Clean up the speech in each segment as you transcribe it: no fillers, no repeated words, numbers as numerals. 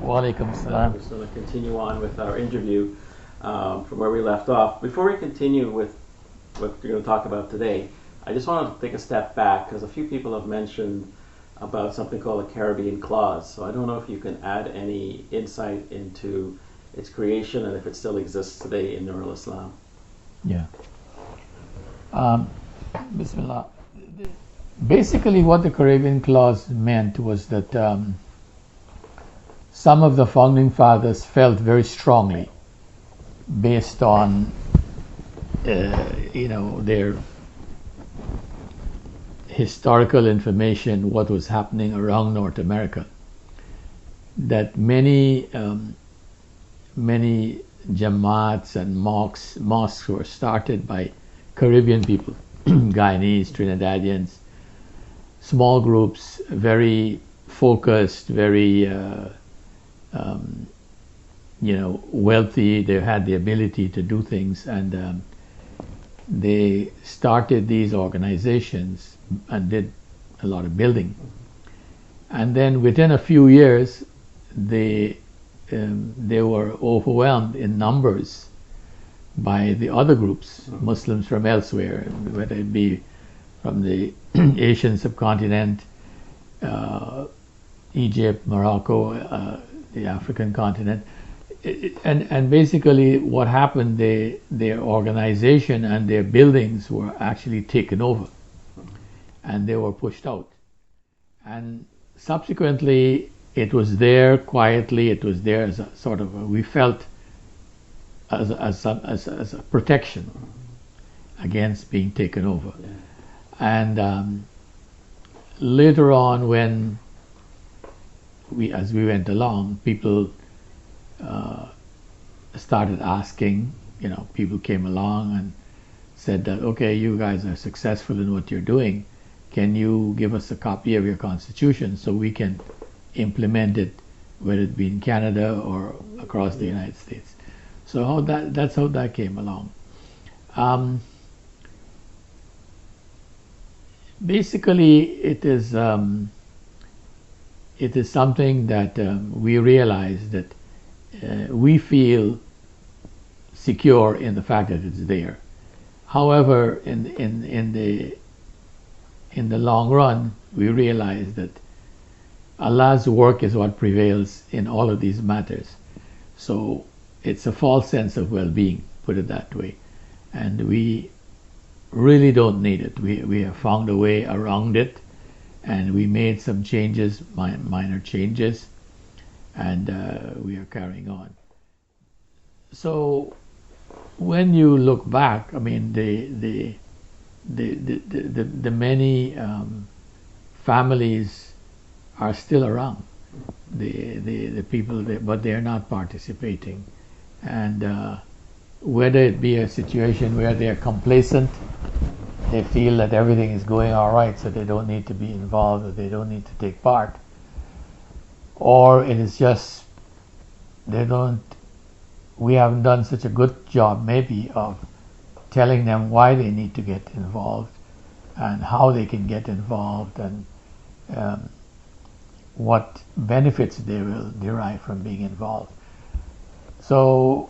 Walaikum salam. We're just going to continue on with our interview from where we left off. Before we continue with what we're going to talk about today, I just want to take a step back because a few people have mentioned about something called a Caribbean clause. So I don't know if you can add any insight into its creation and if it still exists today in Nur Ul Islam. Yeah. Bismillah. Basically, what the Caribbean clause meant was that some of the founding fathers felt very strongly, based on their historical information, what was happening around North America, that many jamaats and mosques were started by Caribbean people, Guyanese, Trinidadians, small groups, very focused, very wealthy. They had the ability to do things, and they started these organizations and did a lot of building. And then within a few years, they were overwhelmed in numbers by the other groups, Muslims from elsewhere, whether it be from the Asian subcontinent, Egypt, Morocco, the African continent. And basically what happened, their organization and their buildings were actually taken over and they were pushed out. And subsequently, it was there quietly, it was there as a sort of, we felt as a protection against being taken over. Yeah. And later on, when as we went along, people started asking, people came along and said that, okay, you guys are successful in what you're doing. Can you give us a copy of your constitution so we can implement it, whether it be in Canada or across the United States? So that's how that came along. Basically, it is something that we realize that we feel secure in the fact that it's there. However, in the long run, we realize that Allah's work is what prevails in all of these matters. So it's a false sense of well-being, put it that way, and we really don't need it. We have found a way around it, and we made some changes, minor changes, and we are carrying on. So when you look back, I mean, the many families are still around. The people, but they are not participating, and whether it be a situation where they are complacent, they feel that everything is going all right, so they don't need to be involved, or they don't need to take part, or it is just we haven't done such a good job maybe of telling them why they need to get involved and how they can get involved, and what benefits they will derive from being involved. So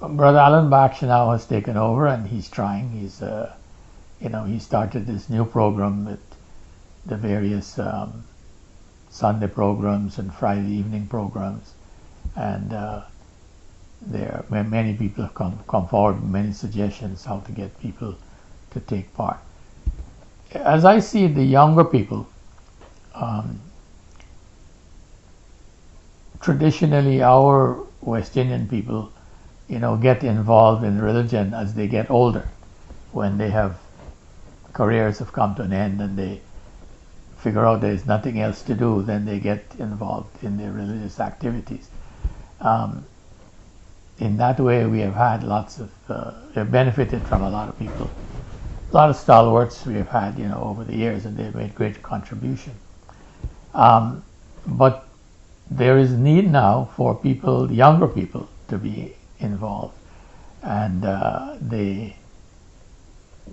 Brother Alan Baksh now has taken over, and he's trying. He started this new program with the various Sunday programs and Friday evening programs, and many people have come forward with many suggestions how to get people to take part. As I see the younger people, traditionally our West Indian people, get involved in religion as they get older, when they have careers have come to an end and they figure out there's nothing else to do, then they get involved in their religious activities. In that way, we have had lots of, have benefited from a lot of people. A lot of stalwarts we have had, over the years, and they've made great contribution. But there is need now for people, younger people, to be involved. And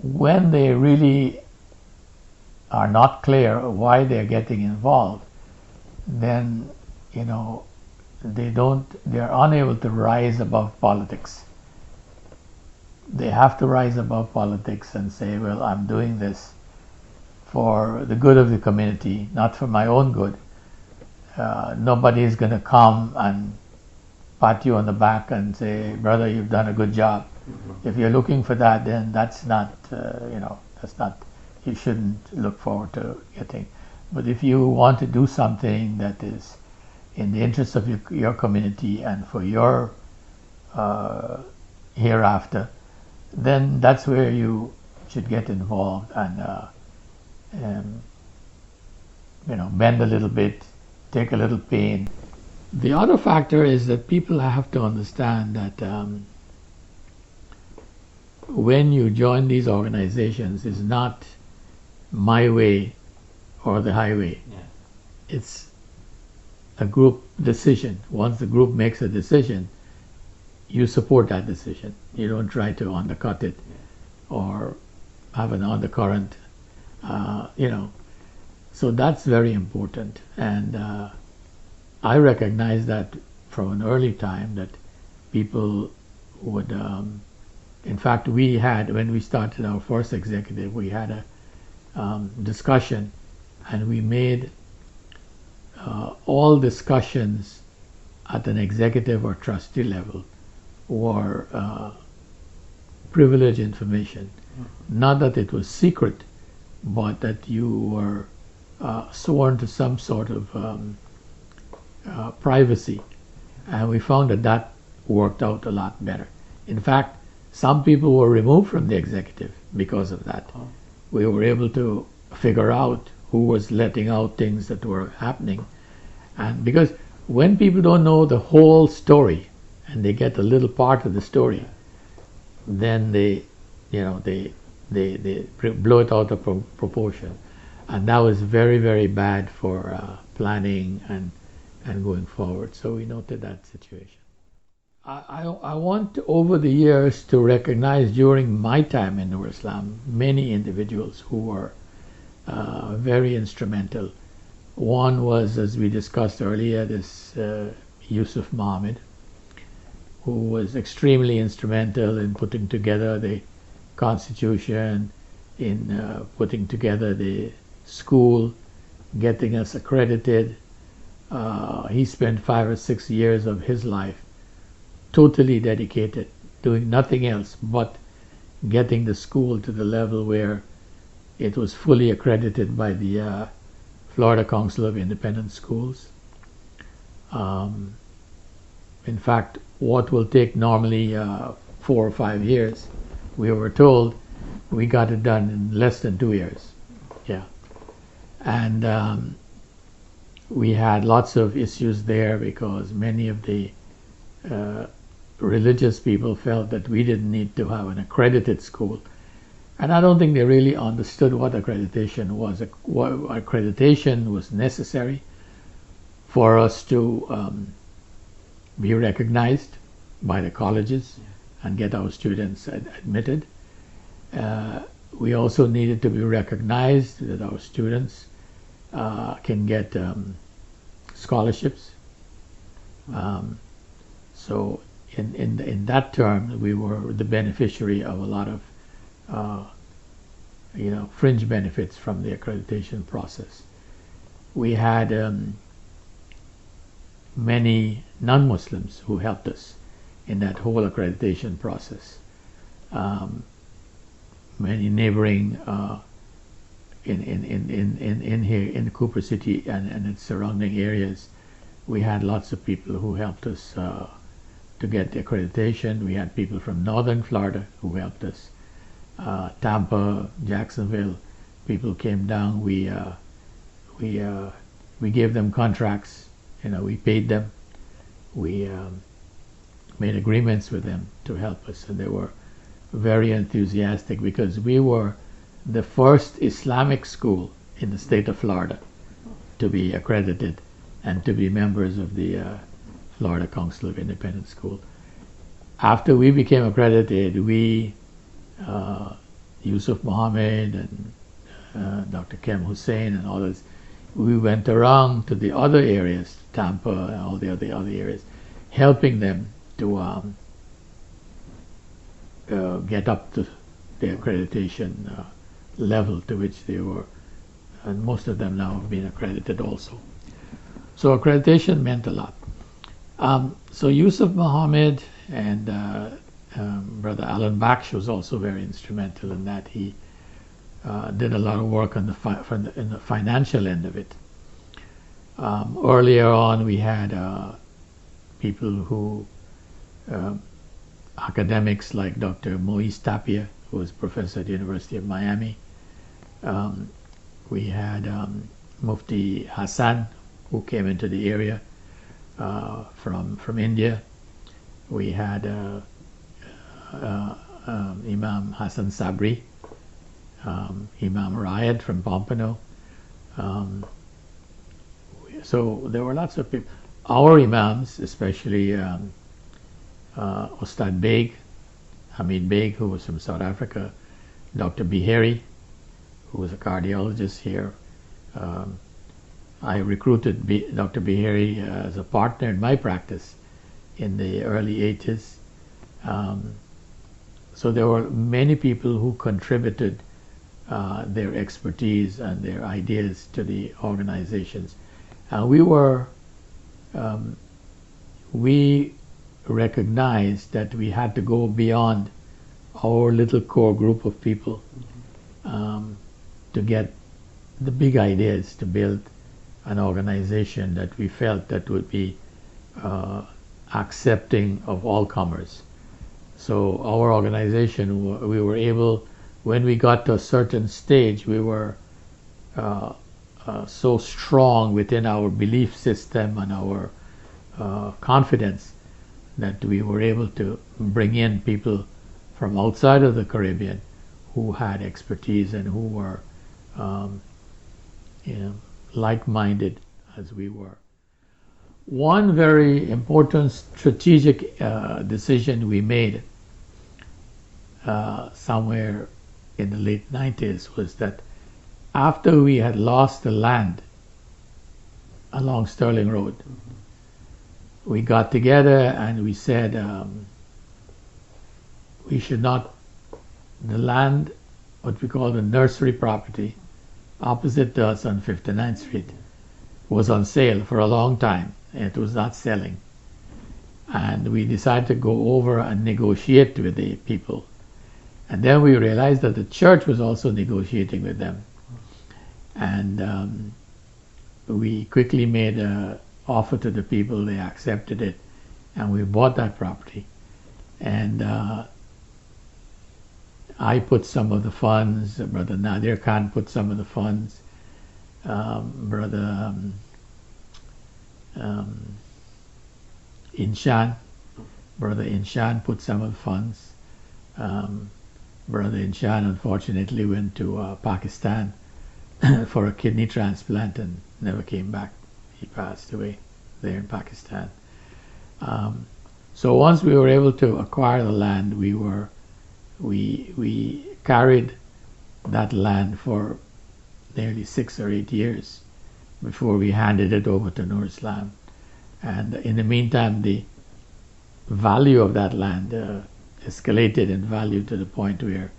when they really are not clear why they're getting involved, then, they are unable to rise above politics. They have to rise above politics and say, well, I'm doing this for the good of the community, not for my own good. Nobody is going to come and pat you on the back and say, brother, you've done a good job. Mm-hmm. If you're looking for that, then that's not, you shouldn't look forward to getting. But if you want to do something that is in the interest of your community and for your hereafter, then that's where you should get involved and bend a little bit, take a little pain. The other factor is that people have to understand that when you join these organizations, it's not my way or the highway. Yeah. It's a group decision. Once the group makes a decision, you support that decision. You don't try to undercut it or have an undercurrent, So that's very important. And I recognize that from an early time that people would, in fact, when we started our first executive, we had a discussion, and we made all discussions at an executive or trustee level were privileged information. Mm-hmm. Not that it was secret, but that you were sworn to some sort of privacy. And we found that worked out a lot better. In fact, some people were removed from the executive because of that. Oh. We were able to figure out who was letting out things that were happening. And because when people don't know the whole story and they get a little part of the story, then they blow it out of proportion. And that was very, very bad for planning and going forward. So we noted that situation. I want over the years to recognize during my time in Nur Islam many individuals who were very instrumental. One was, as we discussed earlier, this Yusuf Mohammed, who was extremely instrumental in putting together the Constitution, in putting together the school, getting us accredited. He spent 5 or 6 years of his life totally dedicated, doing nothing else but getting the school to the level where it was fully accredited by the Florida Council of Independent Schools. In fact, what will take normally 4 or 5 years, we were told we got it done in less than 2 years. Yeah. And we had lots of issues there because many of the religious people felt that we didn't need to have an accredited school. And I don't think they really understood what accreditation was. What accreditation was necessary for us to be recognized by the colleges and get our students admitted. We also needed to be recognized that our students can get scholarships. So in that term, we were the beneficiary of a lot of fringe benefits from the accreditation process. We had many non-Muslims who helped us in that whole accreditation process. Many neighboring in here in Cooper City and its surrounding areas, we had lots of people who helped us to get the accreditation. We had people from northern Florida who helped us. Tampa, Jacksonville, people came down. We gave them contracts. We paid them. We made agreements with them to help us, and they were very enthusiastic because we were the first Islamic school in the state of Florida to be accredited and to be members of the Florida Council of Independent Schools. After we became accredited, Yusuf Mohammed and Dr. Kem Hussein and others we went around to the other areas, Tampa and all the other areas, helping them to get up to the accreditation level to which they were, and most of them now have been accredited also. So accreditation meant a lot. So Yusuf Muhammad and Brother Alan Baksh was also very instrumental in that. He did a lot of work on in the financial end of it. Earlier on, we had people who, academics like Dr. Moise Tapia, who was professor at the University of Miami. We had Mufti Hassan, who came into the area from India. We had Imam Hassan Sabri, Imam Rayad from Pompano. So there were lots of people. Our Imams, especially Ustad Beg, Hamid Beg, who was from South Africa, Dr. Bihari, who was a cardiologist here. I recruited Dr. Bihari as a partner in my practice in the early 80s. So there were many people who contributed their expertise and their ideas to the organizations. And we recognized that we had to go beyond our little core group of people to get the big ideas to build an organization that we felt that would be accepting of all comers. So our organization, we were able, when we got to a certain stage, we were so strong within our belief system and our confidence that we were able to bring in people from outside of the Caribbean who had expertise and who were like-minded as we were. One very important strategic decision we made somewhere in the late 90s was that after we had lost the land along Sterling Road, we got together and we said we should not, the land, what we call the nursery property, opposite to us on 59th Street, was on sale for a long time. It was not selling. And we decided to go over and negotiate with the people. And then we realized that the church was also negotiating with them. And we quickly made an offer to the people. They accepted it. And we bought that property. And I put some of the funds, Brother Nadir Khan put some of the funds, Brother Inshan put some of the funds. Brother Inshan unfortunately went to Pakistan for a kidney transplant and never came back. He passed away there in Pakistan. So once we were able to acquire the land, we carried that land for nearly 6 or 8 years before we handed it over to Nur Islam. And in the meantime, the value of that land escalated in value to the point where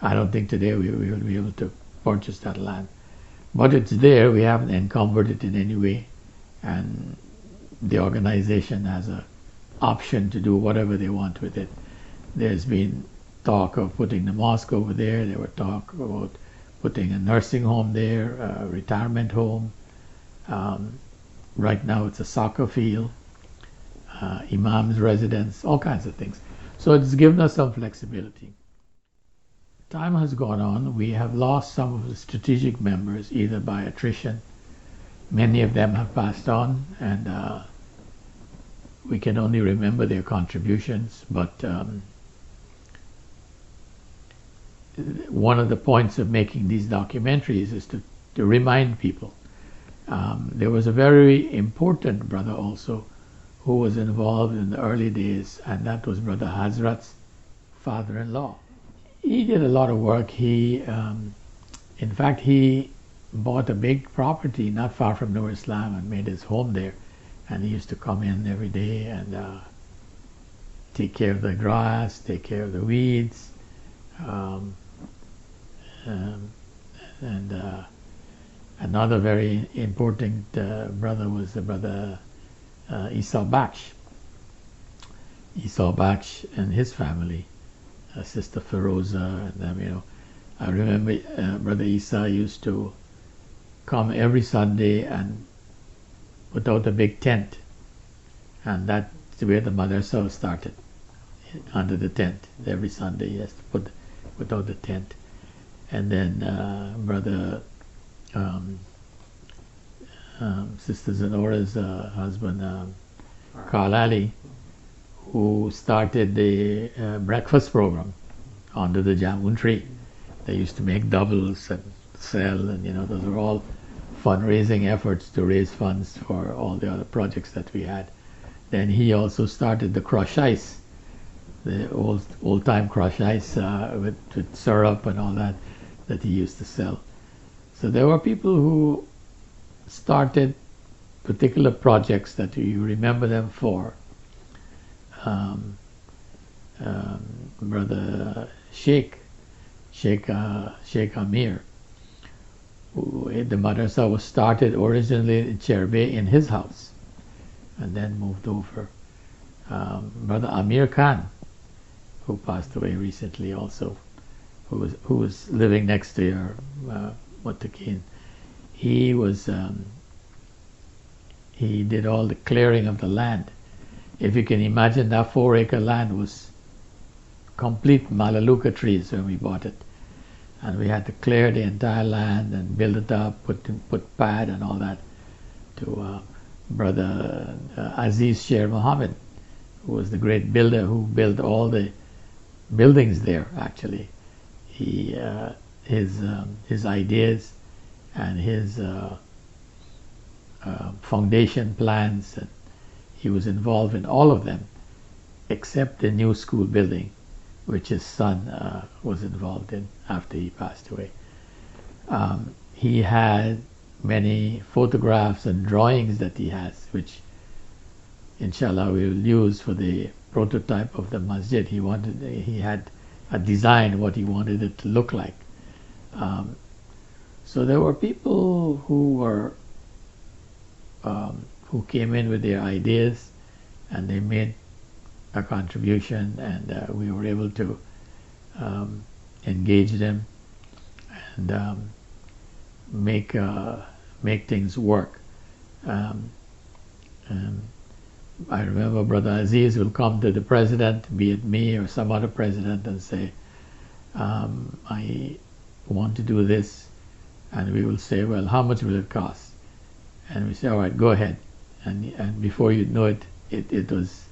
I don't think today we will be able to purchase that land. But it's there. We haven't encumbered it in any way. And the organization has an option to do whatever they want with it. There's been talk of putting the mosque over there. There were talk about putting a nursing home there, a retirement home. Right now it's a soccer field, imam's residence, all kinds of things. So it's given us some flexibility. Time has gone on. We have lost some of the strategic members either by attrition. Many of them have passed on, and we can only remember their contributions. But one of the points of making these documentaries is to remind people. There was a very important brother also who was involved in the early days, and that was Brother Hazrat's father-in-law. He did a lot of work. In fact, he bought a big property not far from Nur Islam and made his home there. And he used to come in every day and take care of the grass, take care of the weeds. And another very important brother was the brother Isa Baksh. Isa Baksh and his family, Sister Feroza, and them, you know. I remember Brother Isa used to come every Sunday and put out a big tent, and that's where the madrasa started, under the tent. Every Sunday he has to put out the tent. And then Brother Sister Zanora's husband, Karl Ali, who started the breakfast program under the jamun tree. They used to make doubles and sell, and you know, those were all fundraising efforts to raise funds for all the other projects that we had. Then he also started the crush ice, the old time crush ice with syrup and all that he used to sell. So there were people who started particular projects that you remember them for. Brother Sheikh Amir, the madrasa was started originally in Cherbe in his house and then moved over. Brother Amir Khan, who passed away recently also, who was living next to your Muttaqeen, he did all the clearing of the land. If you can imagine, that 4-acre land was complete Malaluka trees when we bought it, and we had to clear the entire land and build it up, put pad and all that. To Brother Aziz Sher Muhammad, who was the great builder who built all the buildings there. Actually, his ideas and his foundation plans, and he was involved in all of them except the new school building, which his son was involved in after he passed away. He had many photographs and drawings that he has, which inshallah we will use for the prototype of the masjid. He had a design what he wanted it to look like. So there were people who came in with their ideas, and they made a contribution, and we were able to engage them and make things work. I remember Brother Aziz will come to the president, be it me or some other president, and say, I want to do this, and we will say, well, how much will it cost? And we say, all right, go ahead. And before you know it, it was,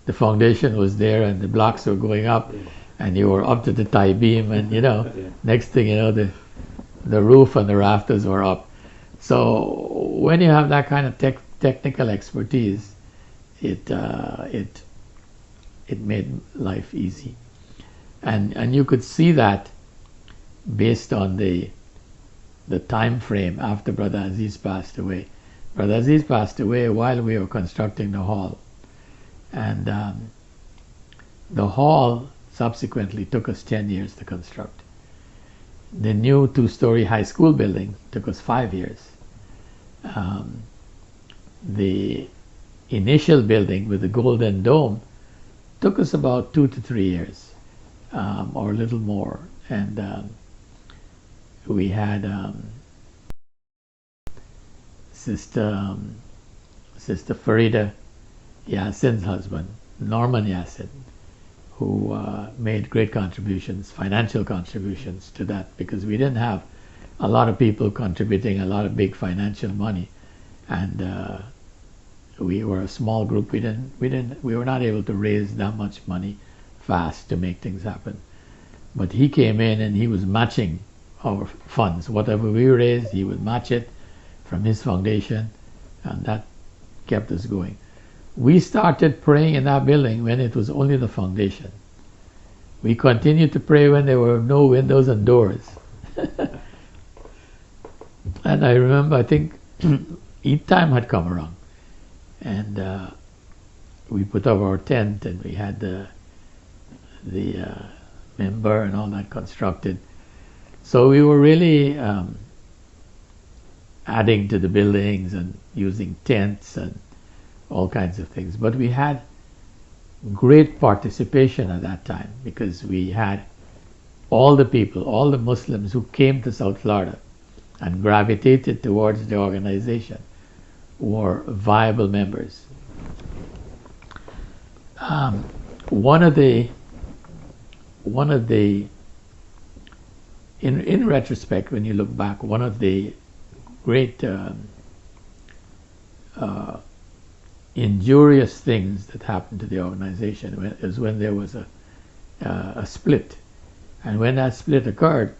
the foundation was there and the blocks were going up, and you were up to the tie beam, and you know, next thing you know, the roof and the rafters were up. So when you have that kind of technical expertise, it made life easy, and you could see that based on the time frame after Brother Aziz passed away. Brother Aziz passed away while we were constructing the hall, and the hall subsequently took us 10 years to construct. The new 2-story high school building took us 5 years. The initial building with the golden dome took us about 2 to 3 years, or a little more. And we had Sister Farida Yassin's husband, Norman Yassin, who made great contributions, financial contributions to that, because we didn't have a lot of people contributing a lot of big financial money, and we were a small group. We were not able to raise that much money fast to make things happen. But he came in and he was matching our funds. Whatever we raised, he would match it from his foundation, and that kept us going. We started praying in that building when it was only the foundation. We continued to pray when there were no windows and doors. And I remember, I think Eid time had come around, and we put up our tent, and we had the member and all that constructed. So we were really adding to the buildings and using tents and all kinds of things. But we had great participation at that time, because we had all the people, all the Muslims who came to South Florida and gravitated towards the organization were viable members. One of the in retrospect, when you look back, one of the great injurious things that happened to the organization is when there was a split, and when that split occurred,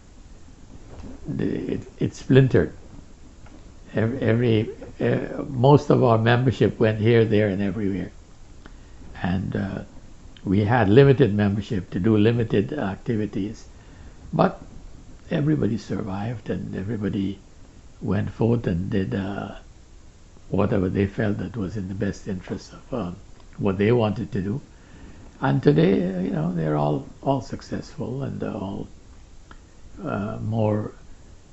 it splintered. Most of our membership went here, there, and everywhere, and we had limited membership to do limited activities, but everybody survived, and everybody went forth and did whatever they felt that was in the best interest of what they wanted to do. And today, they're all successful, and all more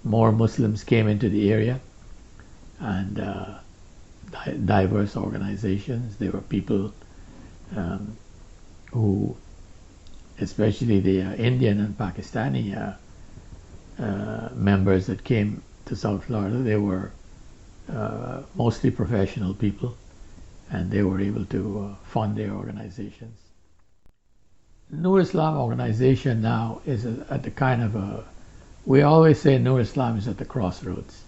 Muslims came into the area, and diverse organizations. There were people who, especially the Indian and Pakistani members that came to South Florida, they were mostly professional people, and they were able to fund their organizations. Nur Islam organization now is at the kind of we always say Nur Islam is at the crossroads.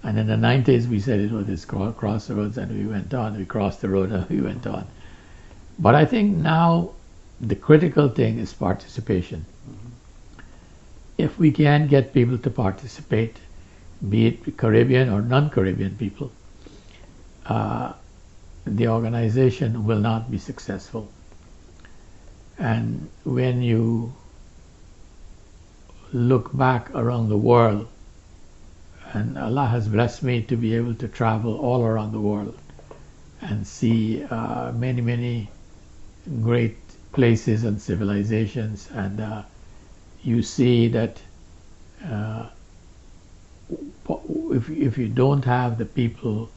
And in the 90s we said it was this crossroads, and we went on, we crossed the road and we went on. But I think now the critical thing is participation. If we can get people to participate, be it Caribbean or non-Caribbean people, the organization will not be successful. And when you look back around the world, and Allah has blessed me to be able to travel all around the world and see many, many great places and civilizations, and you see that if you don't have the people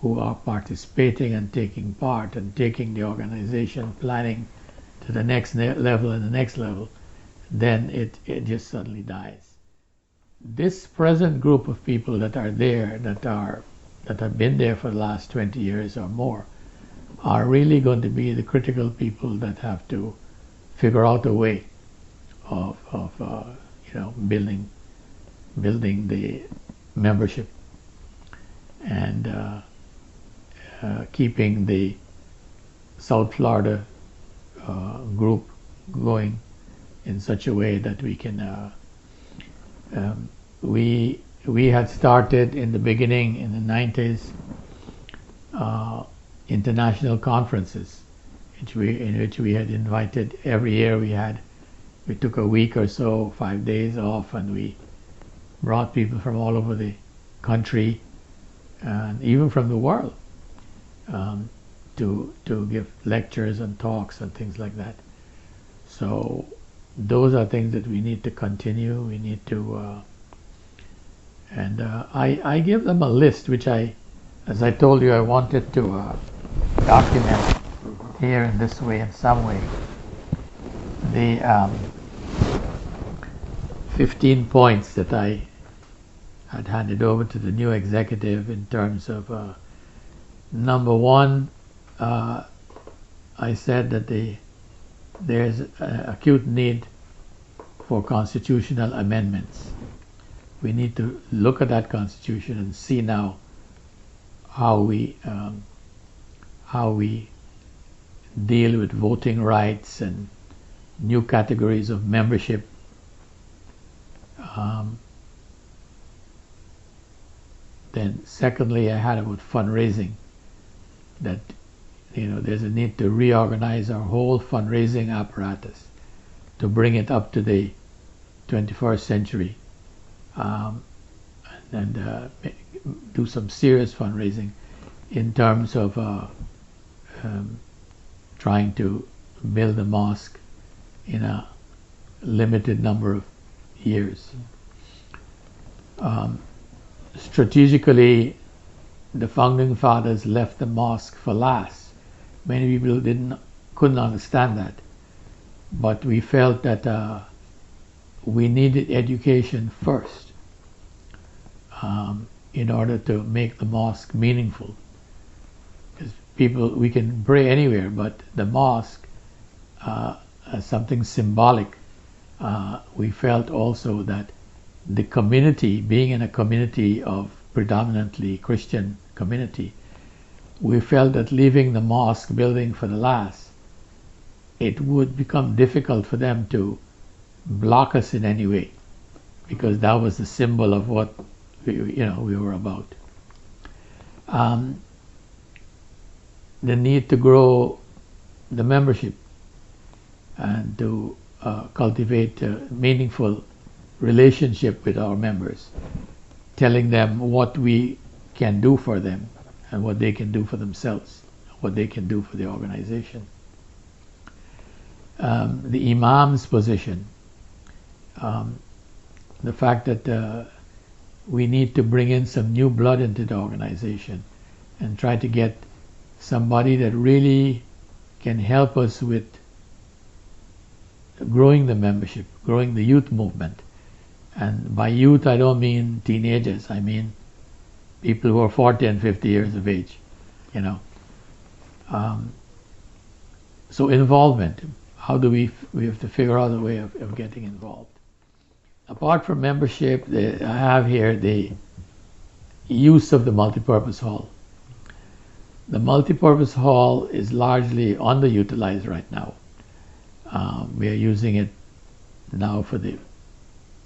who are participating and taking part and taking the organization planning to the next level and the next level, then it just suddenly dies. This present group of people that are there, that have been there for the last 20 years or more, are really going to be the critical people that have to figure out a way of building the membership and keeping the South Florida group going in such a way that we can we had started in the beginning in the 90s international conferences in which we had invited every year. We took a week or so, 5 days off, and we brought people from all over the country and even from the world to give lectures and talks and things like that. So those are things that we need to continue. We need to I give them a list, which as I told you, I wanted to document here in this way, in some way, the 15 points that I had handed over to the new executive in terms of number one, I said that there's acute need for constitutional amendments. We need to look at that constitution and see now how we deal with voting rights and new categories of membership. Then secondly, I had about fundraising, that there's a need to reorganize our whole fundraising apparatus to bring it up to the 21st century. and do some serious fundraising in terms of trying to build a mosque in a limited number of years. Strategically, the founding fathers left the mosque for last. Many people couldn't understand that, but we felt that we needed education first in order to make the mosque meaningful. Because we can pray anywhere, but the mosque, as something symbolic, we felt also that the community, being in a community of predominantly Christian community, we felt that leaving the mosque building for the last, it would become difficult for them to block us in any way, because that was the symbol of what we were about. The need to grow the membership and to cultivate a meaningful relationship with our members, telling them what we can do for them and what they can do for themselves, what they can do for the organization. The imam's position, the fact that we need to bring in some new blood into the organization and try to get somebody that really can help us with growing the membership, growing the youth movement. And by youth, I don't mean teenagers. I mean people who are 40 and 50 years of age, So involvement. How do we have to figure out a way of getting involved. Apart from membership, I have here the use of the multipurpose hall. The multipurpose hall is largely underutilized right now. We are using it now for the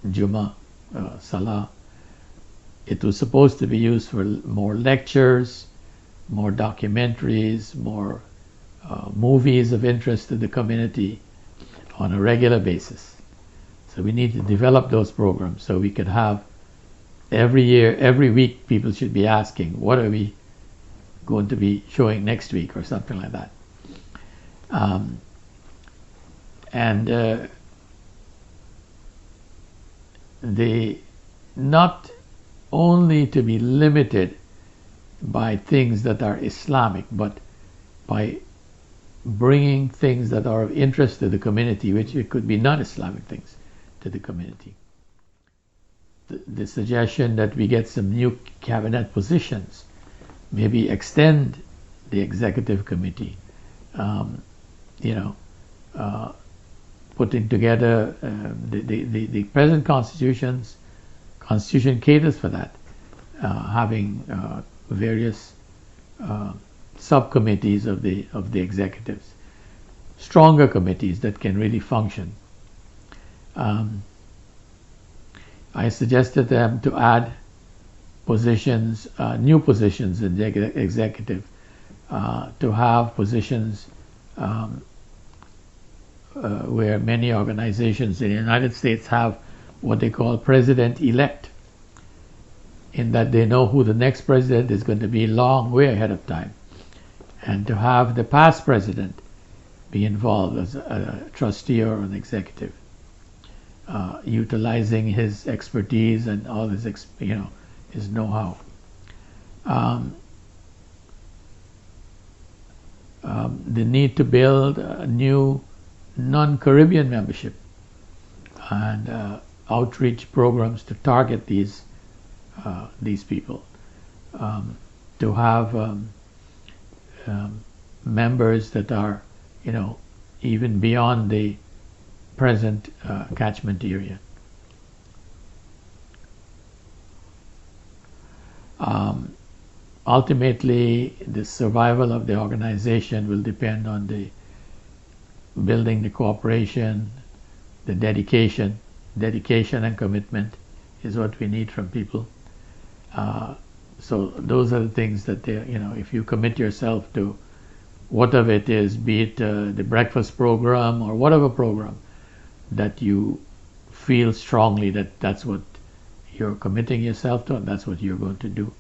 Jummah, Salah. It was supposed to be used for more lectures, more documentaries, more movies of interest to the community on a regular basis. So we need to develop those programs so we could have every week people should be asking, what are we going to be showing next week or something like that. They not only to be limited by things that are Islamic, but by bringing things that are of interest to the community, which it could be non-Islamic things to the community. The suggestion that we get some new cabinet positions, maybe extend the executive committee, putting together the present constitution caters for that, having various subcommittees of the executives, stronger committees that can really function. I suggested them to add positions, new positions in the executive, to have positions where many organizations in the United States have what they call president-elect, in that they know who the next president is going to be long way ahead of time, and to have the past president be involved as a trustee or an executive, utilizing his expertise and all his his know-how. The need to build a new non-Caribbean membership and outreach programs to target these people, to have members that are even beyond the present catchment area. Ultimately, the survival of the organization will depend on the building the cooperation, the dedication and commitment is what we need from people. So those are the things that if you commit yourself to whatever it is, be it the breakfast program or whatever program that you feel strongly that that's what you're committing yourself to, and that's what you're going to do.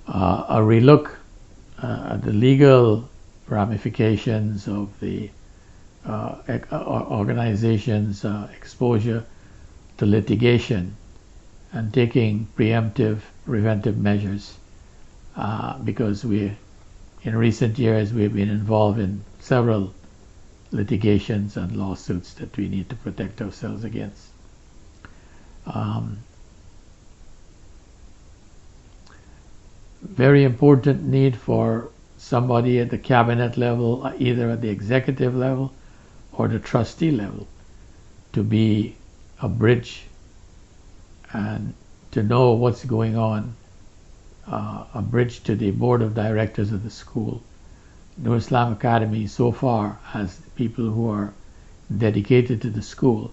A relook at the legal ramifications of the organization's exposure to litigation and taking preventive measures, because in recent years we've been involved in several litigations and lawsuits that we need to protect ourselves against. Very important need for somebody at the cabinet level, either at the executive level or the trustee level, to be a bridge and to know what's going on, a bridge to the board of directors of the school. Nur Islam Academy so far has people who are dedicated to the school,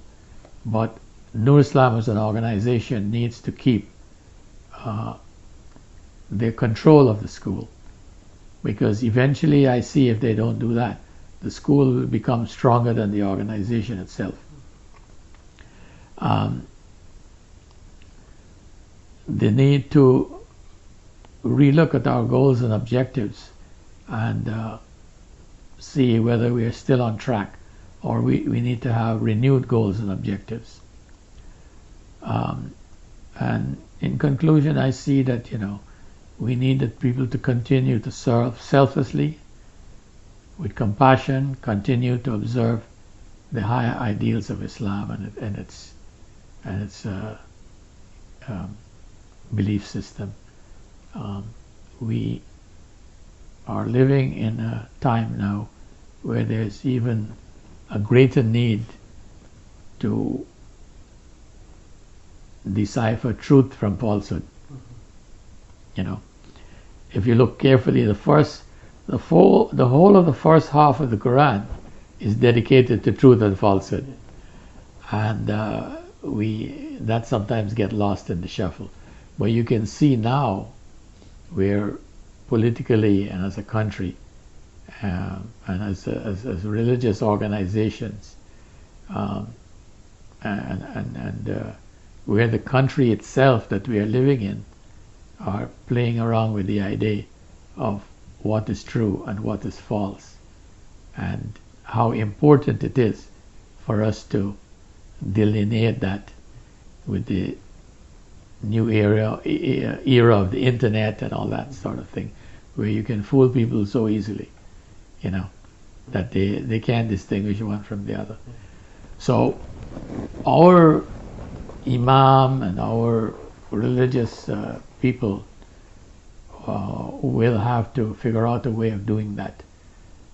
but Nur Islam as an organization needs to keep the control of the school, because eventually I see if they don't do that, the school will become stronger than the organization itself. The need to relook at our goals and objectives and see whether we are still on track, or we need to have renewed goals and objectives. And in conclusion, I see that, we needed people to continue to serve selflessly, with compassion, continue to observe the higher ideals of Islam and its belief system. We are living in a time now where there's even a greater need to decipher truth from falsehood. If you look carefully, the whole of the first half of the Quran is dedicated to truth and falsehood, and that sometimes get lost in the shuffle. But you can see now where politically and as a country and as religious organizations and where the country itself that we are living in are playing around with the idea of what is true and what is false, and how important it is for us to delineate that with the new era of the internet and all that sort of thing, where you can fool people so easily, that they can't distinguish one from the other. So our imam and our religious people will have to figure out a way of doing that.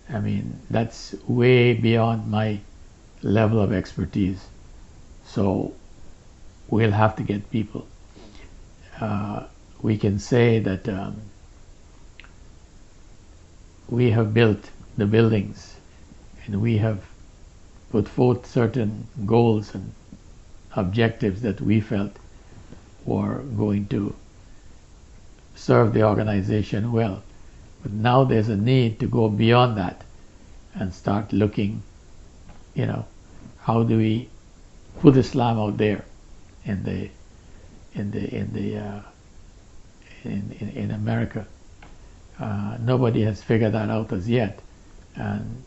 I mean, that's way beyond my level of expertise. So we'll have to get people. We can say that we have built the buildings and we have put forth certain goals and objectives that we felt were going to serve the organization well. But now there's a need to go beyond that and start looking, how do we put Islam out there in America. Nobody has figured that out as yet, and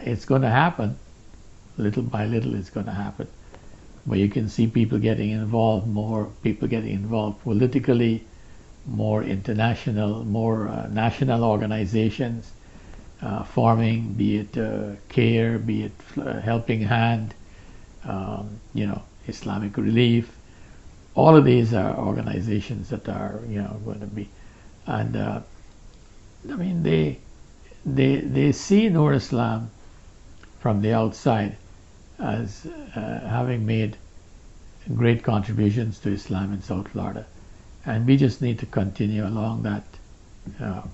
it's going to happen. Little by little, it's going to happen. But you can see people getting involved, more people getting involved politically, more international, more national organizations forming, be it CARE, be it Helping Hand, Islamic Relief. All of these are organizations that are, going to be, and I mean, they see Nur Islam from the outside as having made great contributions to Islam in South Florida, and we just need to continue along that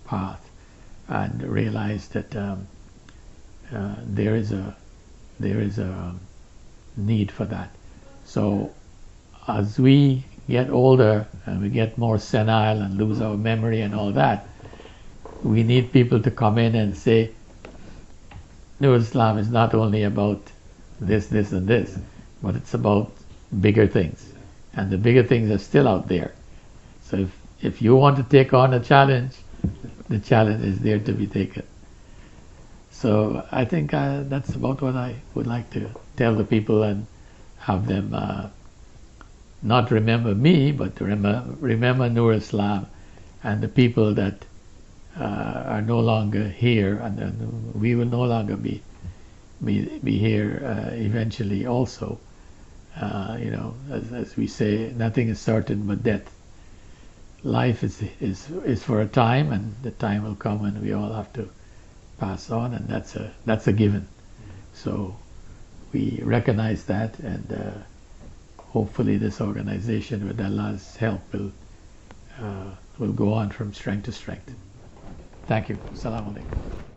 path and realize that there is a need for that. So as we get older and we get more senile and lose our memory and all that, we need people to come in and say, Nur Islam is not only about this, and this, but it's about bigger things, and the bigger things are still out there. So if you want to take on a challenge, the challenge is there to be taken. So I think that's about what I would like to tell the people, and have them not remember me, but remember Nur Islam and the people that are no longer here, and we will no longer be here eventually also. As we say, nothing is certain but death. Life is for a time, and the time will come when we all have to pass on, and that's a given. So we recognize that, and hopefully this organization, with Allah's help, will go on from strength to strength. Thank you. Assalamu alaikum.